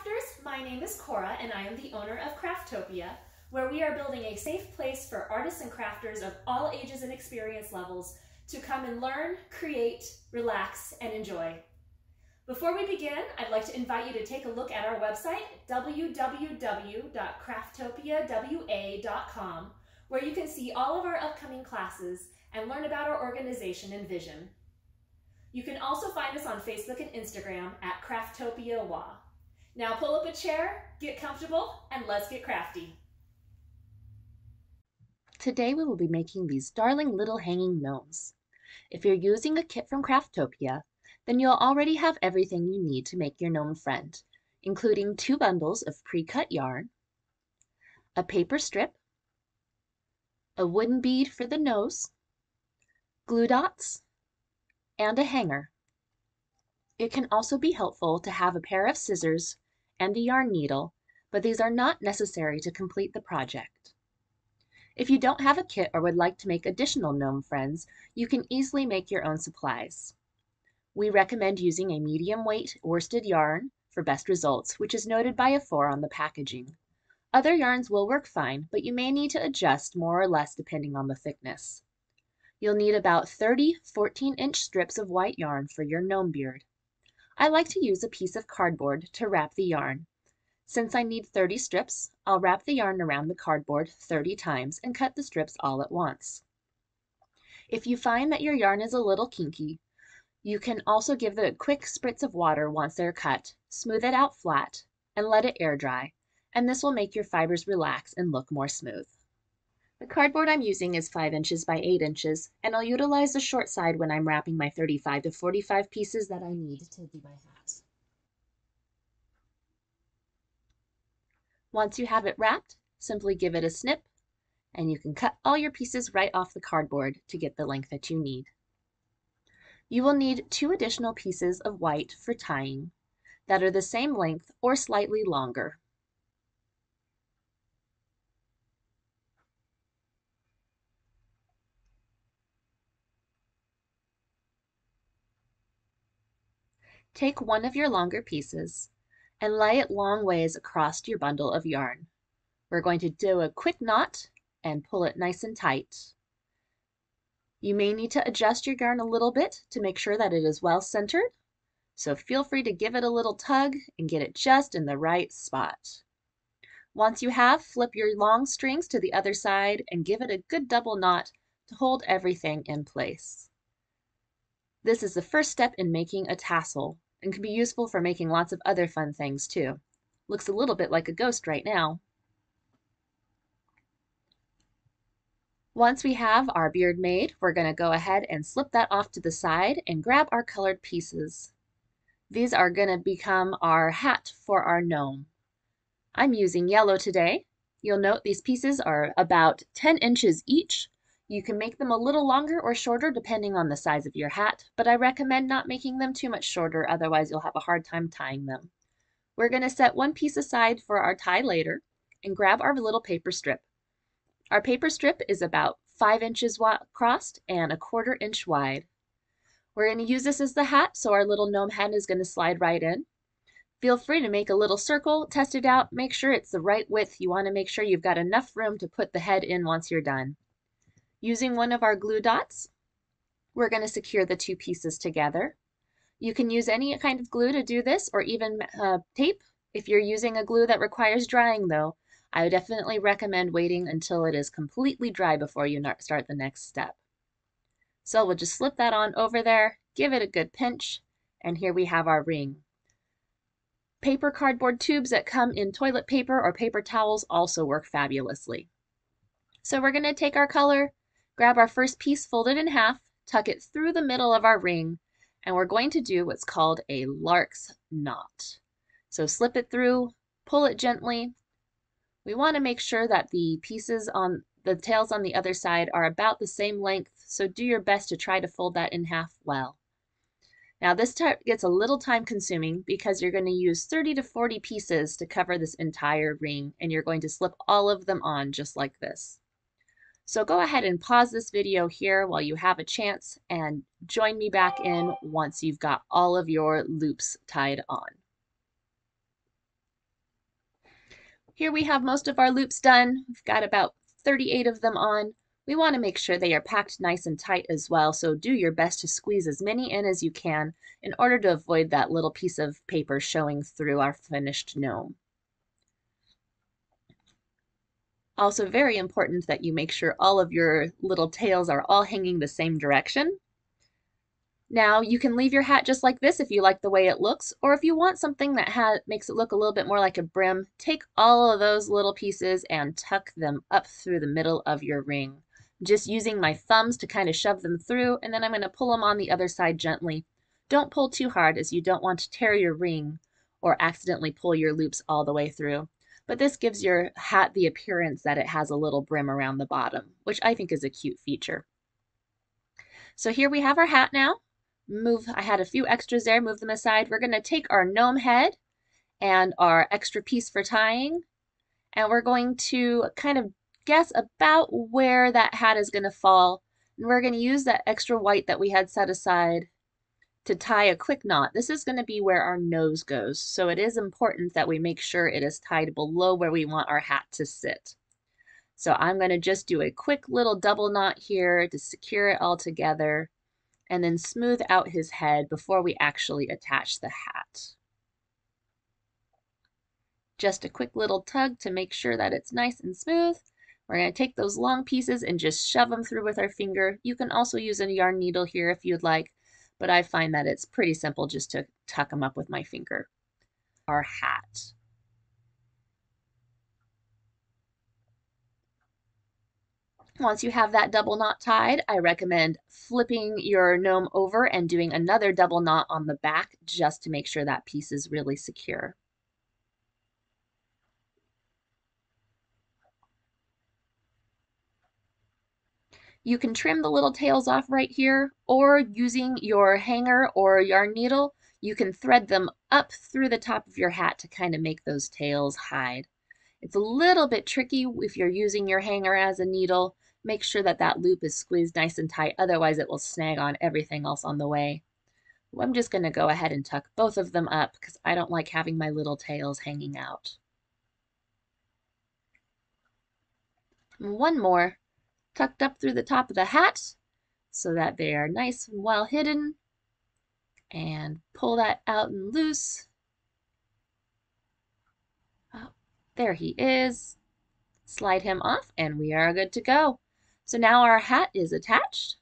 Crafters, my name is Cora and I am the owner of Craftopia, where we are building a safe place for artists and crafters of all ages and experience levels to come and learn, create, relax, and enjoy. Before we begin, I'd like to invite you to take a look at our website, www.crafttopiawa.com, where you can see all of our upcoming classes and learn about our organization and vision. You can also find us on Facebook and Instagram at Craftopia. Now pull up a chair, get comfortable, and let's get crafty. Today we will be making these darling little hanging gnomes. If you're using a kit from Craftopia, then you'll already have everything you need to make your gnome friend, including 2 bundles of pre-cut yarn, a paper strip, a wooden bead for the nose, glue dots, and a hanger. It can also be helpful to have a pair of scissors and a yarn needle, but these are not necessary to complete the project. If you don't have a kit or would like to make additional gnome friends, you can easily make your own supplies. We recommend using a medium weight worsted yarn for best results, which is noted by a 4 on the packaging. Other yarns will work fine, but you may need to adjust more or less depending on the thickness. You'll need about 30 14-inch strips of white yarn for your gnome beard. I like to use a piece of cardboard to wrap the yarn. Since I need 30 strips, I'll wrap the yarn around the cardboard 30 times and cut the strips all at once. If you find that your yarn is a little kinky, you can also give it a quick spritz of water once they're cut, smooth it out flat, and let it air dry, and this will make your fibers relax and look more smooth. The cardboard I'm using is 5 inches by 8 inches, and I'll utilize the short side when I'm wrapping my 35 to 45 pieces that I need to do my hat. Once you have it wrapped, simply give it a snip, and you can cut all your pieces right off the cardboard to get the length that you need. You will need 2 additional pieces of white for tying that are the same length or slightly longer. Take one of your longer pieces and lay it long ways across your bundle of yarn. We're going to do a quick knot and pull it nice and tight. You may need to adjust your yarn a little bit to make sure that it is well centered, so feel free to give it a little tug and get it just in the right spot. Once you have, flip your long strings to the other side and give it a good double knot to hold everything in place. This is the first step in making a tassel and can be useful for making lots of other fun things too. Looks a little bit like a ghost right now. Once we have our beard made, we're going to go ahead and slip that off to the side and grab our colored pieces. These are going to become our hat for our gnome. I'm using yellow today. You'll note these pieces are about 10 inches each. You can make them a little longer or shorter depending on the size of your hat, but I recommend not making them too much shorter, otherwise you'll have a hard time tying them. We're going to set one piece aside for our tie later and grab our little paper strip. Our paper strip is about 5 inches across and 1/4 inch wide. We're going to use this as the hat, so our little gnome head is going to slide right in. Feel free to make a little circle, test it out, make sure it's the right width. You want to make sure you've got enough room to put the head in once you're done. Using one of our glue dots, we're going to secure the 2 pieces together. You can use any kind of glue to do this, or even tape. If you're using a glue that requires drying though, I would definitely recommend waiting until it is completely dry before you start the next step. So we'll just slip that on over there, give it a good pinch, and here we have our ring. Paper cardboard tubes that come in toilet paper or paper towels also work fabulously. So we're going to take our color, grab our first piece, fold it in half, tuck it through the middle of our ring, and we're going to do what's called a lark's knot. So slip it through, pull it gently. We want to make sure that the pieces on the tails on the other side are about the same length, so do your best to try to fold that in half well. Now this gets a little time consuming because you're going to use 30 to 40 pieces to cover this entire ring, and you're going to slip all of them on just like this. So go ahead and pause this video here while you have a chance and join me back in once you've got all of your loops tied on. Here we have most of our loops done. We've got about 38 of them on. We want to make sure they are packed nice and tight as well, so do your best to squeeze as many in as you can in order to avoid that little piece of paper showing through our finished gnome. Also very important that you make sure all of your little tails are all hanging the same direction. Now you can leave your hat just like this if you like the way it looks, or if you want something that makes it look a little bit more like a brim, take all of those little pieces and tuck them up through the middle of your ring. Just using my thumbs to kind of shove them through, and then I'm going to pull them on the other side gently. Don't pull too hard as you don't want to tear your ring or accidentally pull your loops all the way through. But this gives your hat the appearance that it has a little brim around the bottom, which I think is a cute feature. So here we have our hat now. I had a few extras there, move them aside. We're going to take our gnome head and our extra piece for tying, and we're going to kind of guess about where that hat is going to fall. And we're going to use that extra white that we had set aside to tie a quick knot. This is going to be where our nose goes, so it is important that we make sure it is tied below where we want our hat to sit. So I'm going to just do a quick little double knot here to secure it all together, and then smooth out his head before we actually attach the hat. Just a quick little tug to make sure that it's nice and smooth. We're going to take those long pieces and just shove them through with our finger. You can also use a yarn needle here if you'd like, but I find that it's pretty simple just to tuck them up with my finger. Our hat. Once you have that double knot tied, I recommend flipping your gnome over and doing another double knot on the back just to make sure that piece is really secure. You can trim the little tails off right here, or using your hanger or yarn needle, you can thread them up through the top of your hat to kind of make those tails hide. It's a little bit tricky if you're using your hanger as a needle. Make sure that that loop is squeezed nice and tight, otherwise it will snag on everything else on the way. I'm just going to go ahead and tuck both of them up because I don't like having my little tails hanging out. And one more tucked up through the top of the hat so that they are nice and well hidden. And pull that out and loose. Oh, there he is. Slide him off and we are good to go. So now our hat is attached.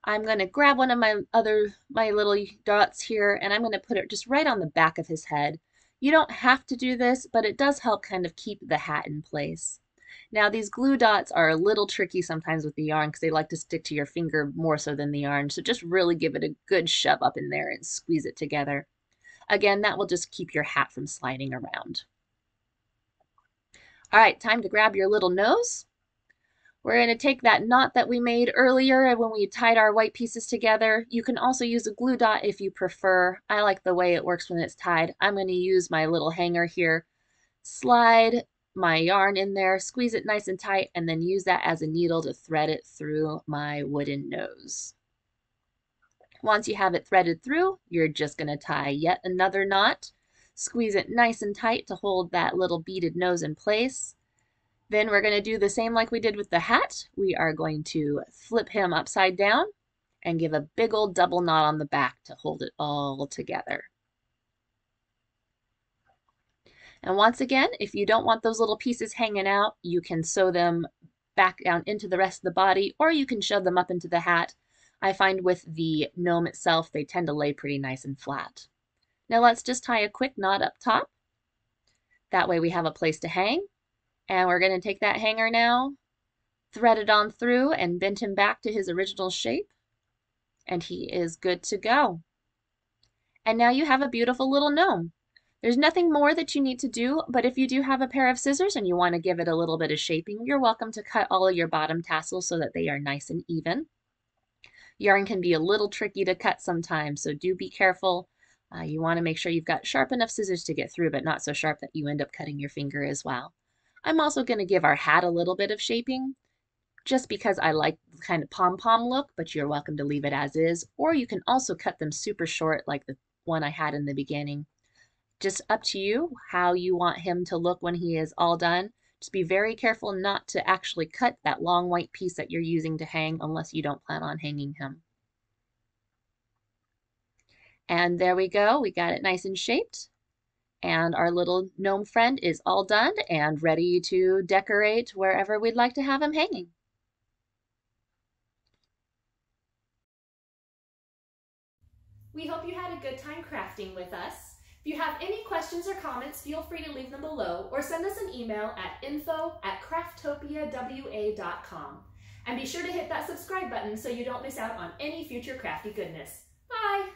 I'm going to grab one of my little dots here, and I'm going to put it just right on the back of his head. You don't have to do this, but it does help kind of keep the hat in place. Now these glue dots are a little tricky sometimes with the yarn because they like to stick to your finger more so than the yarn, so just really give it a good shove up in there and squeeze it together. Again, that will just keep your hat from sliding around. All right, time to grab your little nose. We're going to take that knot that we made earlier when we tied our white pieces together. You can also use a glue dot if you prefer. I like the way it works when it's tied. I'm going to use my little hanger here, slide my yarn in there, squeeze it nice and tight, and then use that as a needle to thread it through my wooden nose. Once you have it threaded through, you're just going to tie yet another knot. Squeeze it nice and tight to hold that little beaded nose in place. Then we're going to do the same like we did with the hat. We are going to flip him upside down and give a big old double knot on the back to hold it all together. And once again, if you don't want those little pieces hanging out, you can sew them back down into the rest of the body, or you can shove them up into the hat. I find with the gnome itself, they tend to lay pretty nice and flat. Now let's just tie a quick knot up top. That way we have a place to hang. And we're going to take that hanger now, thread it on through, and bend him back to his original shape. And he is good to go. And now you have a beautiful little gnome. There's nothing more that you need to do, but if you do have a pair of scissors and you want to give it a little bit of shaping, you're welcome to cut all of your bottom tassels so that they are nice and even. Yarn can be a little tricky to cut sometimes, so do be careful. You want to make sure you've got sharp enough scissors to get through, but not so sharp that you end up cutting your finger as well. I'm also going to give our hat a little bit of shaping just because I like the kind of pom-pom look, but you're welcome to leave it as is, or you can also cut them super short like the one I had in the beginning. Just up to you how you want him to look when he is all done. Just be very careful not to actually cut that long white piece that you're using to hang unless you don't plan on hanging him. And there we go. We got it nice and shaped. And our little gnome friend is all done and ready to decorate wherever we'd like to have him hanging. We hope you had a good time crafting with us. If you have any questions or comments, feel free to leave them below or send us an email at info@crafttopiawa.com. And be sure to hit that subscribe button so you don't miss out on any future crafty goodness. Bye!